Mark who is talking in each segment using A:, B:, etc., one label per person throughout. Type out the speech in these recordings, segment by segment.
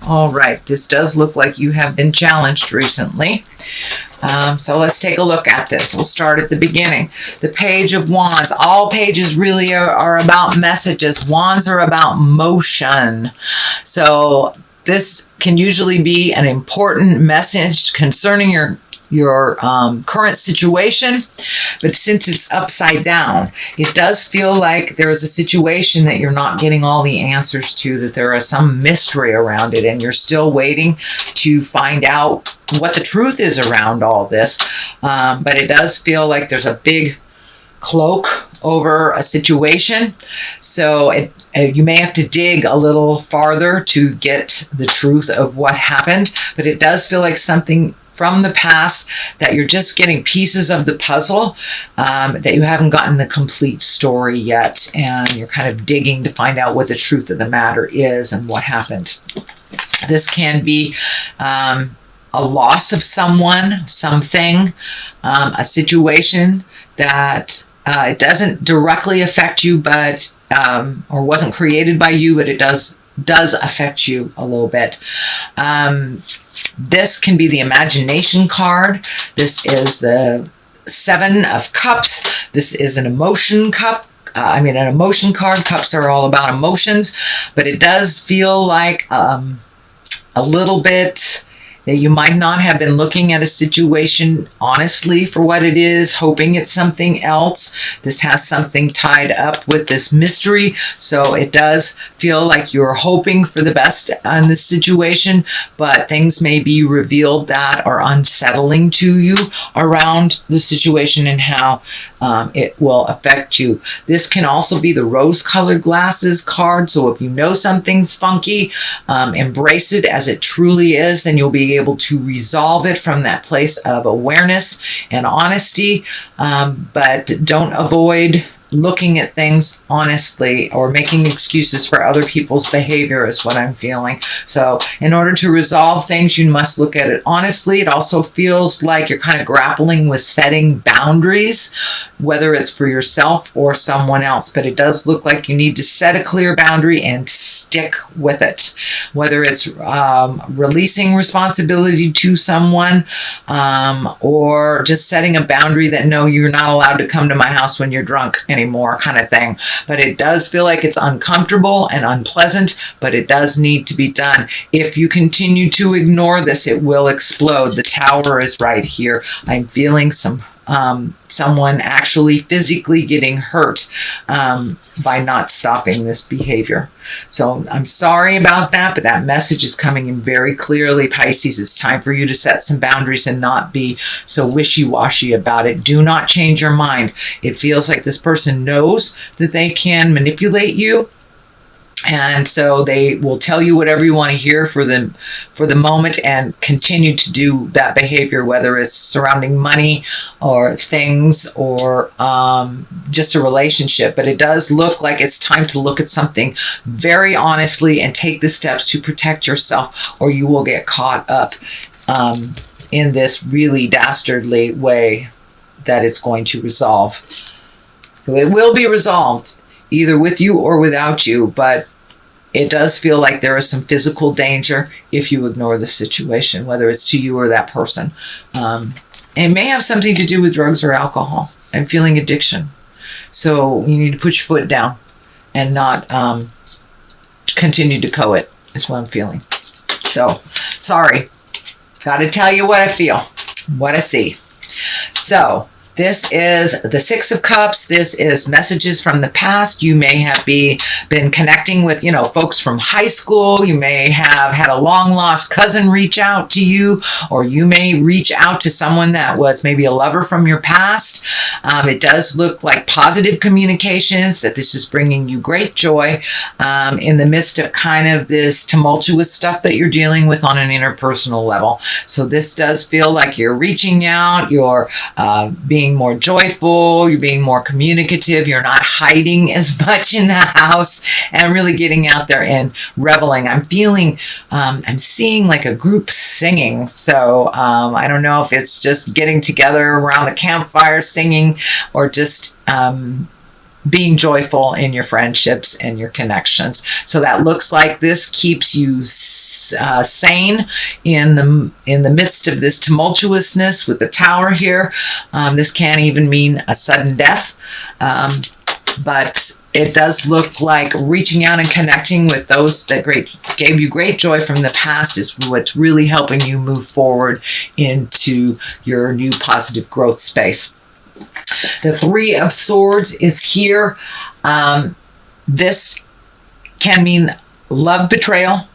A: All right, this does look like you have been challenged recently. So let's take a look at this. We'll start at the beginning. The Page of Wands. All pages really are about messages. Wands are about motion. So this can usually be an important message concerning your current situation, but since it's upside down, it does feel like there is a situation that you're not getting all the answers to, that there is some mystery around it, and you're still waiting to find out what the truth is around all this. But it does feel like there's a big cloak over a situation, so you may have to dig a little farther to get the truth of what happened, but it does feel like something from the past that you're just getting pieces of the puzzle, that you haven't gotten the complete story yet, and you're kind of digging to find out what the truth of the matter is and what happened. This can be a loss of someone, something, a situation that it doesn't directly affect you, but or wasn't created by you, but it does affect you a little bit. This can be the imagination card. This is the Seven of Cups. This is an emotion cup. An emotion card. Cups are all about emotions, but it does feel like a little bit that you might not have been looking at a situation honestly for what it is, hoping it's something else. This has something tied up with this mystery, so it does feel like you're hoping for the best on this situation, but things may be revealed that are unsettling to you around the situation and how it will affect you. This can also be the rose-colored glasses card, so if you know something's funky, embrace it as it truly is, then you'll be able to resolve it from that place of awareness and honesty, but don't avoid looking at things honestly or making excuses for other people's behavior is what I'm feeling. So in order to resolve things, you must look at it honestly. It also feels like you're kind of grappling with setting boundaries, whether it's for yourself or someone else, but it does look like you need to set a clear boundary and stick with it, whether it's releasing responsibility to someone, or just setting a boundary that no, you're not allowed to come to my house when you're drunk anymore, kind of thing. But it does feel like it's uncomfortable and unpleasant, but it does need to be done. If you continue to ignore this, it will explode. The Tower is right here. I'm feeling someone actually physically getting hurt by not stopping this behavior. So I'm sorry about that, but that message is coming in very clearly, Pisces. It's time for you to set some boundaries and not be so wishy-washy about it. Do not change your mind. It feels like this person knows that they can manipulate you, and so they will tell you whatever you want to hear for the moment and continue to do that behavior, whether it's surrounding money or things or just a relationship. But it does look like it's time to look at something very honestly and take the steps to protect yourself, or you will get caught up in this really dastardly way that it's going to resolve. So it will be resolved, either with you or without you, but it does feel like there is some physical danger if you ignore the situation, whether it's to you or that person. It may have something to do with drugs or alcohol. I'm feeling addiction. So you need to put your foot down and not continue to covet, is what I'm feeling. So, sorry. Got to tell you what I feel, what I see. So, this is the Six of Cups. This is messages from the past. You may have been connecting with, folks from high school. You may have had a long-lost cousin reach out to you, or you may reach out to someone that was maybe a lover from your past. It does look like positive communications, that this is bringing you great joy in the midst of kind of this tumultuous stuff that you're dealing with on an interpersonal level. So this does feel like you're reaching out, you're being more joyful, you're being more communicative, you're not hiding as much in the house, and really getting out there and reveling. I'm seeing like a group singing, so I don't know if it's just getting together around the campfire singing, or just being joyful in your friendships and your connections. So that looks like this keeps you sane in the midst of this tumultuousness with the Tower here. This can even mean a sudden death, but it does look like reaching out and connecting with those that gave you great joy from the past is what's really helping you move forward into your new positive growth space. The Three of Swords is here. This can mean love betrayal,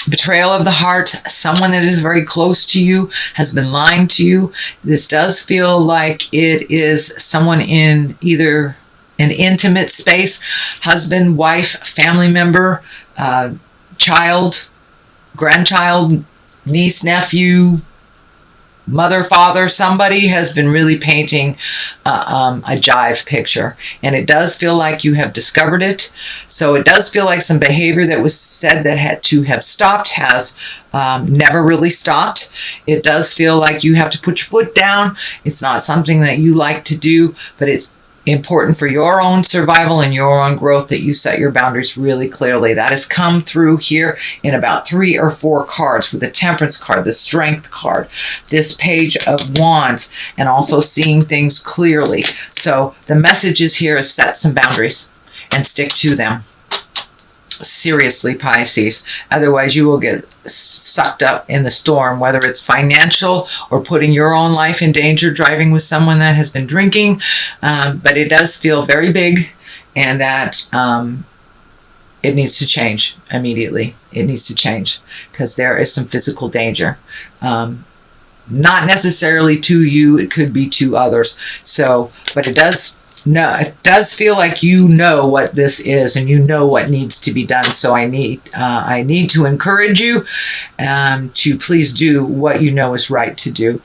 A: betrayal of the heart. Someone that is very close to you has been lying to you. This does feel like it is someone in either an intimate space, husband, wife, family member, child, grandchild, niece, nephew, mother, father. Somebody has been really painting a jive picture, and it does feel like you have discovered it. So it does feel like some behavior that was said that had to have stopped has never really stopped. It does feel like you have to put your foot down. It's not something that you like to do, but it's important for your own survival and your own growth that you set your boundaries really clearly. That has come through here in about 3 or 4 cards, with the Temperance card, the Strength card, this Page of Wands, and also seeing things clearly. So the message is here is set some boundaries and stick to them. Seriously, Pisces. Otherwise, you will get sucked up in the storm, whether it's financial or putting your own life in danger, driving with someone that has been drinking. But it does feel very big, and that it needs to change immediately. It needs to change because there is some physical danger. Not necessarily to you, it could be to others. So, but it does feel like you know what this is and you know what needs to be done. So I need to encourage you to please do what you know is right to do.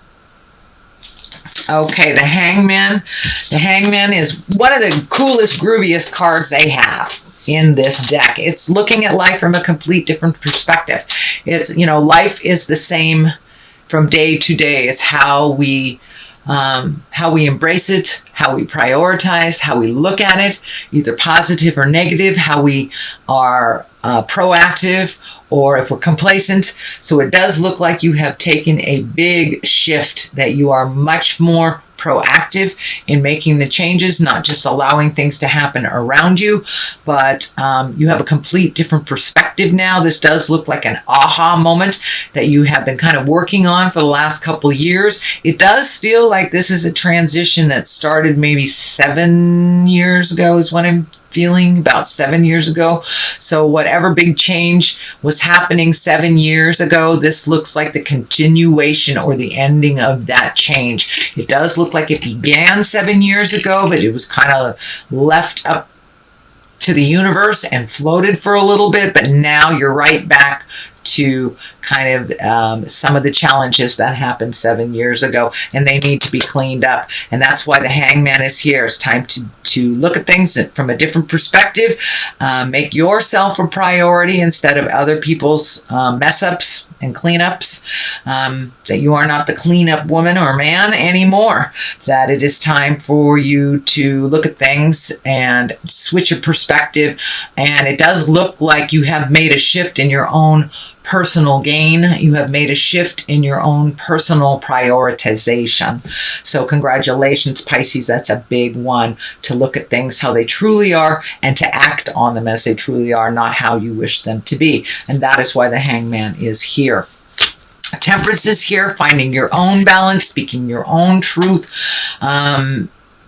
A: Okay, the Hangman. The Hangman is one of the coolest, grooviest cards they have in this deck. It's looking at life from a complete different perspective. It's, life is the same from day to day. It's how we embrace it, how we prioritize, how we look at it, either positive or negative, how we are proactive, or if we're complacent. So it does look like you have taken a big shift, that you are much more proactive in making the changes, not just allowing things to happen around you, but you have a complete different perspective now. This does look like an aha moment that you have been kind of working on for the last couple years. It does feel like this is a transition that started maybe 7 years ago is what I'm feeling, about 7 years ago. So whatever big change was happening 7 years ago, this looks like the continuation or the ending of that change. It does look like it began 7 years ago, but it was kind of left up to the universe and floated for a little bit, but now you're right back to kind of some of the challenges that happened 7 years ago, and they need to be cleaned up. And that's why the Hangman is here. It's time to look at things from a different perspective, make yourself a priority instead of other people's mess ups and cleanups, that you are not the cleanup woman or man anymore, that it is time for you to look at things and switch your perspective. And it does look like you have made a shift in your own personal gain. You have made a shift in your own personal prioritization. So congratulations, Pisces. That's a big one, to look at things how they truly are and to act on them as they truly are, not how you wish them to be. And that is why the Hangman is here. Temperance is here, finding your own balance, speaking your own truth.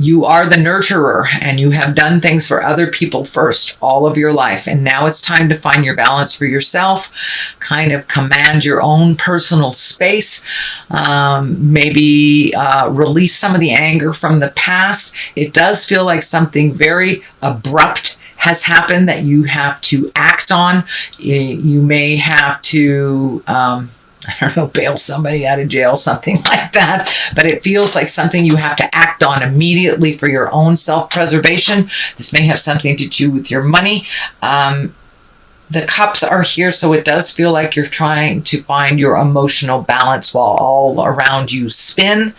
A: You are the nurturer, and you have done things for other people first all of your life. And now it's time to find your balance for yourself, kind of command your own personal space, maybe release some of the anger from the past. It does feel like something very abrupt has happened that you have to act on. You may have to bail somebody out of jail, something like that. But it feels like something you have to act on immediately for your own self-preservation. This may have something to do with your money. the cups are here, so it does feel like you're trying to find your emotional balance while all around you spin.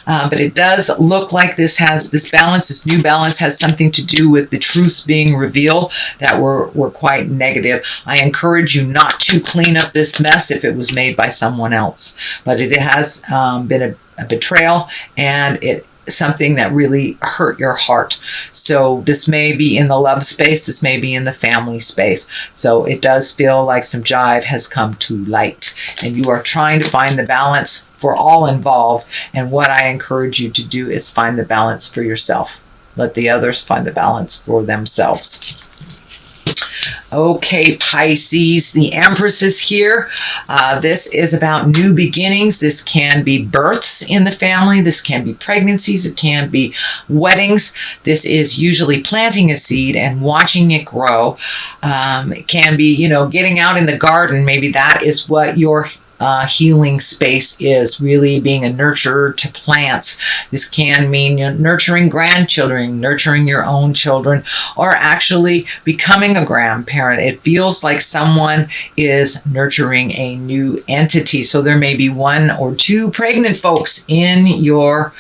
A: But it does look like this balance, this new balance, has something to do with the truths being revealed that were quite negative. I encourage you not to clean up this mess if it was made by someone else. But it has been a betrayal, and it something that really hurt your heart. So this may be in the love space, this may be in the family space. So it does feel like some jive has come to light, and you are trying to find the balance for all involved. And what I encourage you to do is find the balance for yourself. Let the others find the balance for themselves. Okay, Pisces, the Empress is here. This is about new beginnings. This can be births in the family. This can be pregnancies. It can be weddings. This is usually planting a seed and watching it grow. It can be, getting out in the garden. Maybe that is what your healing space is, really being a nurturer to plants. This can mean nurturing grandchildren, nurturing your own children, or actually becoming a grandparent. It feels like someone is nurturing a new entity. So there may be 1 or 2 pregnant folks in your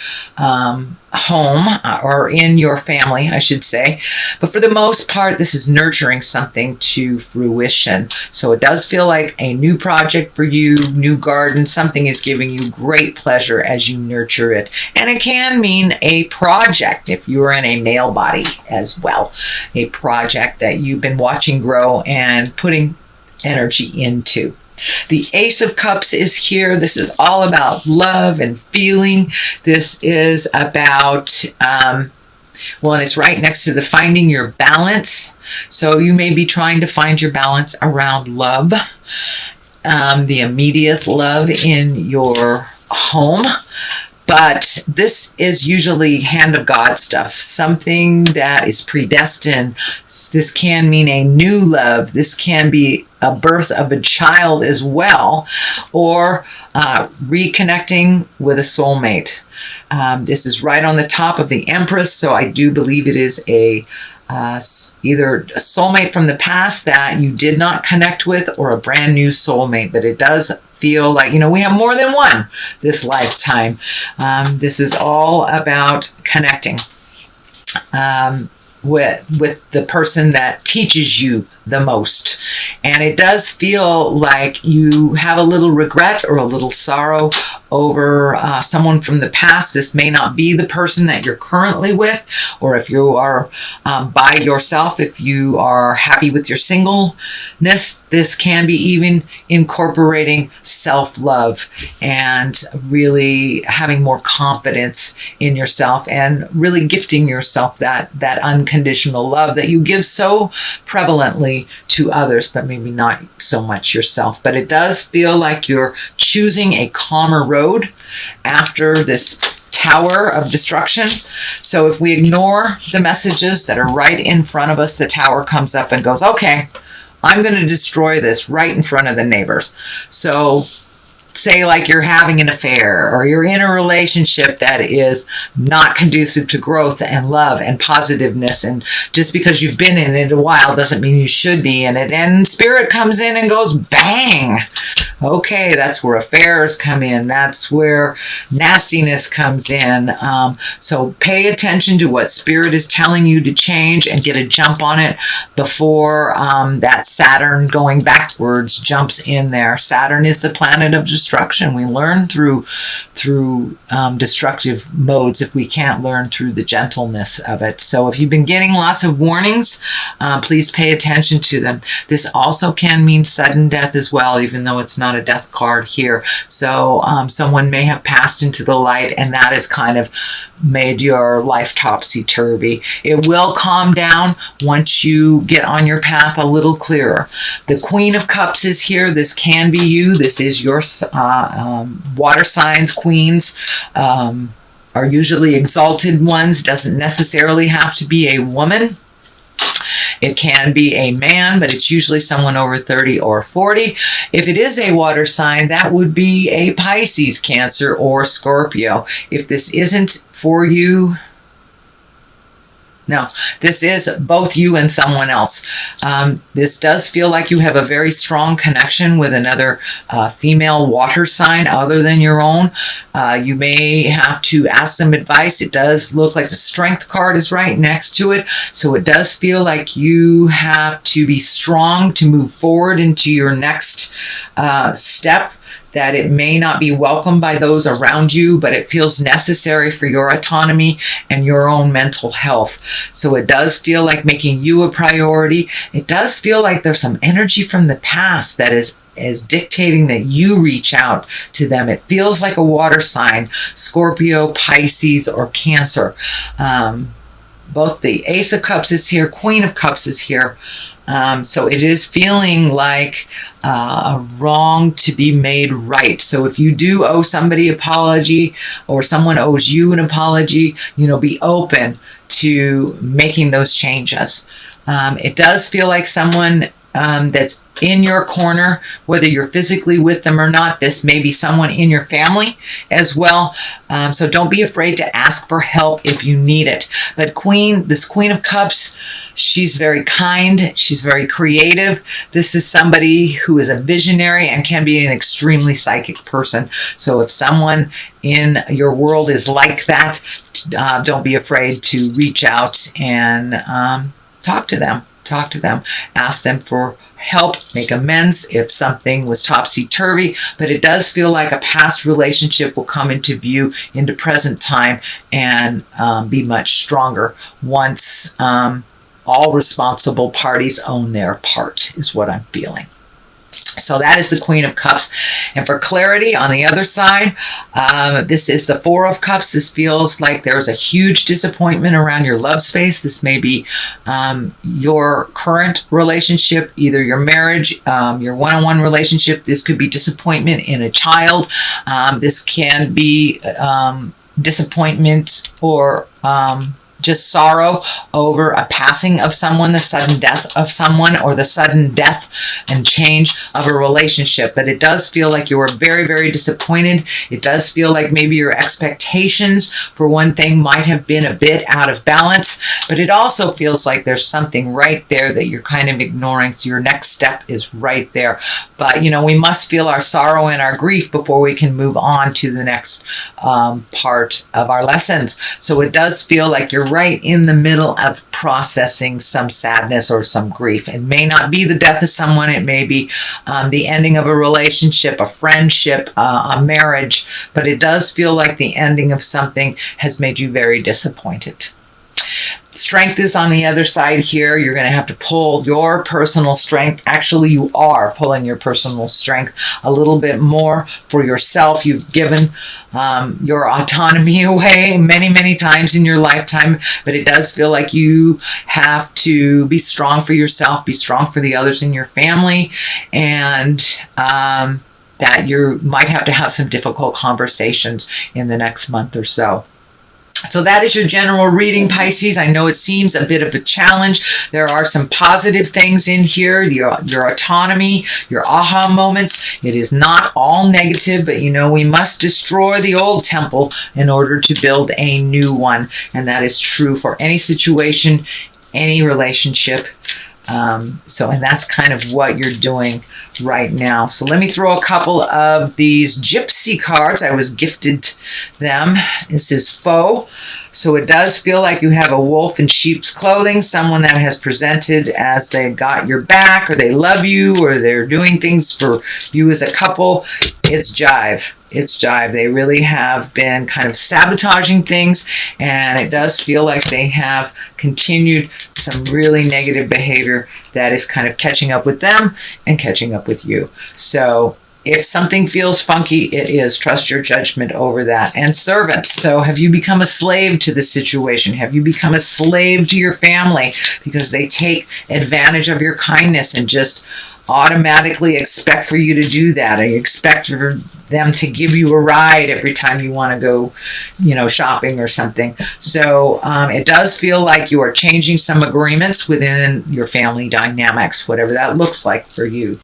A: home, or in your family, I should say. But for the most part, this is nurturing something to fruition. So it does feel like a new project for you, new garden. Something is giving you great pleasure as you nurture it. And it can mean a project if you're in a male body as well. A project that you've been watching grow and putting energy into. The Ace of Cups is here. This is all about love and feeling. This is about, and it's right next to the finding your balance. So you may be trying to find your balance around love, the immediate love in your home. But this is usually hand of God stuff, something that is predestined. This can mean a new love. This can be a birth of a child as well, or reconnecting with a soulmate. This is right on the top of the Empress, so I do believe it is either a soulmate from the past that you did not connect with, or a brand new soulmate. But it does feel like, we have more than one this lifetime. This is all about connecting with the person that teaches you the most. And it does feel like you have a little regret or a little sorrow over someone from the past. This may not be the person that you're currently with, or if you are by yourself, if you are happy with your singleness, this can be even incorporating self-love and really having more confidence in yourself, and really gifting yourself that unconditional love that you give so prevalently to others, but maybe not so much yourself. But it does feel like you're choosing a calmer road after this tower of destruction. So if we ignore the messages that are right in front of us, the tower comes up and goes, okay, I'm going to destroy this right in front of the neighbors. So say like you're having an affair, or you're in a relationship that is not conducive to growth and love and positiveness, and just because you've been in it a while doesn't mean you should be in it, and spirit comes in and goes bang. Okay, that's where affairs come in. That's where nastiness comes in. So pay attention to what spirit is telling you to change, and get a jump on it before that Saturn going backwards jumps in there. Saturn is the planet of destruction. We learn through destructive modes if we can't learn through the gentleness of it. So if you've been getting lots of warnings, please pay attention to them. This also can mean sudden death as well, even though it's not a death card here. So someone may have passed into the light, and that has kind of made your life topsy-turvy. It will calm down once you get on your path a little clearer. The Queen of Cups is here. This can be you. This is your water signs. Queens are usually exalted ones. Doesn't necessarily have to be a woman. It can be a man, but it's usually someone over 30 or 40. If it is a water sign, that would be a Pisces, Cancer, or Scorpio. If this isn't for you, No, this is both you and someone else. This does feel like you have a very strong connection with another female water sign other than your own. You may have to ask some advice. It does look like the Strength card is right next to it. So it does feel like you have to be strong to move forward into your next step, that it may not be welcomed by those around you, but it feels necessary for your autonomy and your own mental health. So it does feel like making you a priority. It does feel like there's some energy from the past that is dictating that you reach out to them. It feels like a water sign, Scorpio, Pisces, or Cancer. Both the Ace of Cups is here, Queen of Cups is here. So it is feeling like a wrong to be made right. So if you do owe somebody an apology, or someone owes you an apology, be open to making those changes. It does feel like someone that's in your corner, whether you're physically with them or not. This may be someone in your family as well. So don't be afraid to ask for help if you need it. But this Queen of Cups, she's very kind. She's very creative. This is somebody who is a visionary and can be an extremely psychic person. So if someone in your world is like that, don't be afraid to reach out and talk to them. Ask them for help, make amends if something was topsy-turvy. But it does feel like a past relationship will come into view into present time and be much stronger once all responsible parties own their part, is what I'm feeling. So that is the Queen of Cups. And for clarity on the other side, this is the Four of Cups. This feels like there's a huge disappointment around your love space. This may be your current relationship, either your marriage, your one-on-one relationship. This could be disappointment in a child. This can be disappointment or just sorrow over a passing of someone, the sudden death of someone, or the sudden death and change of a relationship. But it does feel like you are very, very disappointed. It does feel like maybe your expectations for one thing might have been a bit out of balance, but it also feels like there's something right there that you're kind of ignoring. So your next step is right there. But, we must feel our sorrow and our grief before we can move on to the next part of our lessons. So it does feel like you're right in the middle of processing some sadness or some grief. It may not be the death of someone. It may be the ending of a relationship, a friendship, a marriage. But it does feel like the ending of something has made you very disappointed. Strength is on the other side here. You're going to have to pull your personal strength. Actually, you are pulling your personal strength a little bit more for yourself. You've given your autonomy away many, many times in your lifetime, but it does feel like you have to be strong for yourself, be strong for the others in your family, and that you might have to have some difficult conversations in the next month or so. So that is your general reading, Pisces. I know it seems a bit of a challenge. There are some positive things in here, your autonomy, your aha moments. It is not all negative, but we must destroy the old temple in order to build a new one. And that is true for any situation, any relationship. And that's kind of what you're doing right now. So let me throw a couple of these gypsy cards. I was gifted them. This is faux. So it does feel like you have a wolf in sheep's clothing, someone that has presented as they got your back, or they love you, or they're doing things for you as a couple. It's jive. It's jive. They really have been kind of sabotaging things, and it does feel like they have continued some really negative behavior that is kind of catching up with them and catching up with you. So if something feels funky, it is. Trust your judgment over that. And servant. So have you become a slave to the situation? Have you become a slave to your family because they take advantage of your kindness and just automatically expect for you to do that? Or you expect for them to give you a ride every time you want to go, shopping or something. So it does feel like you are changing some agreements within your family dynamics, whatever that looks like for you.